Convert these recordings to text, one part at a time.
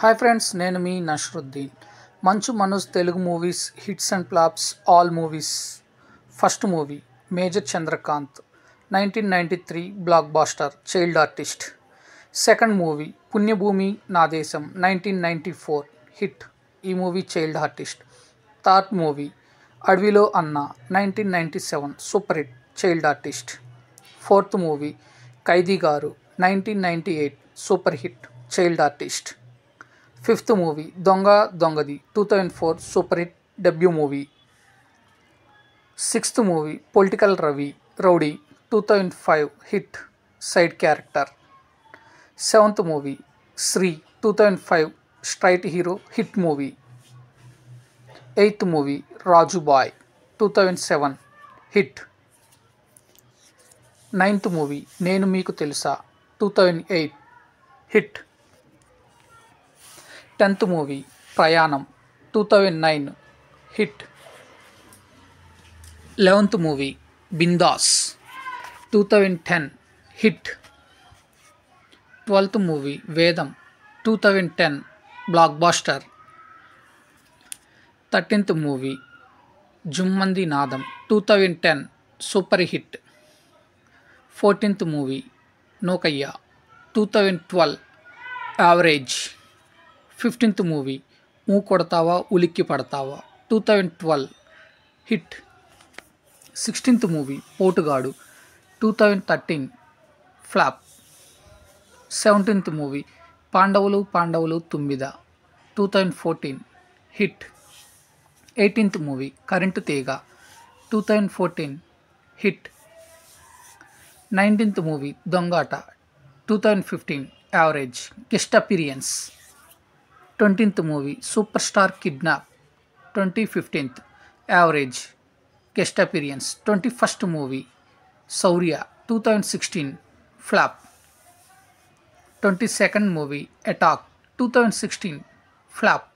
Hi friends, నేను మీ Nasruddin. Manchu Manoj Telugu movies hits and flops all movies. First movie major Chandrakanth 1993 block buster child artist. Second movie Punyabhoomi Naa Desam 1994 hit, ఈ movie child artist. Third movie అడవిలో Anna 1997 super hit, child artist. Fourth movie Khaidi Garu 1998 super hit, child artist. Fifth movie Donga Dongadi 2004 super hit, debut movie. Sixth movie political rowdy 2005 hit, side character. Seventh movie Shri 2005 straight hero, hit movie. Eighth movie Rajubhai 2007 hit. Ninth movie నేను మీకు తెలుసా 2008 hit. 10th movie Prayanam 2009 hit. 11th movie Bindaas 2010 hit. 12th movie Vedam 2010 block buster. 13th movie Jhummandi Naadam 2010 super hit. 14th movie Nokayya 2012 average. 15th movie ఊ కొడతావా ఉలిక్కి పడతావా 2012 hit. 16th movie Potugadu 2013 flop. 17th movie పాండవులు తుమ్మిద 2014 hit. 18th movie current Theega 2014 hit. 19th movie Dongata 2015 average, guest appearance. 20th movie super star kidnap 2015 average, guest appearance. 21st movie Shourya 2016 flop. 22nd movie attack 2016 flop.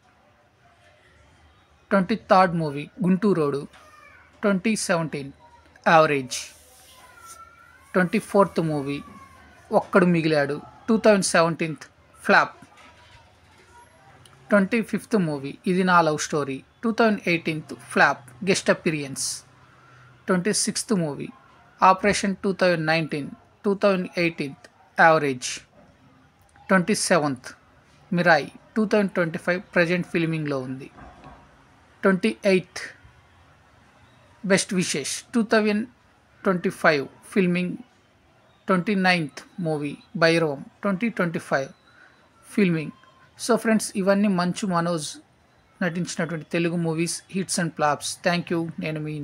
23rd movie Gunturodu 2017 average. 24th movie ఒక్కడు మిగిలాడు 2017 flop. 25th movie ఇది నా love story 2018 flop, guest appearance. 26th movie operation 2019 2018 average. 27th Mirai 2025 present ఫిల్మింగ్లో ఉంది. 28th best wishes 2025 filming. 29th movie Bhairavam 2025 filming. So friends, ఇవన్నీ మంచు మనోజ్ నటించినటువంటి Telugu movies hits and flops. Thank you. నేను మీ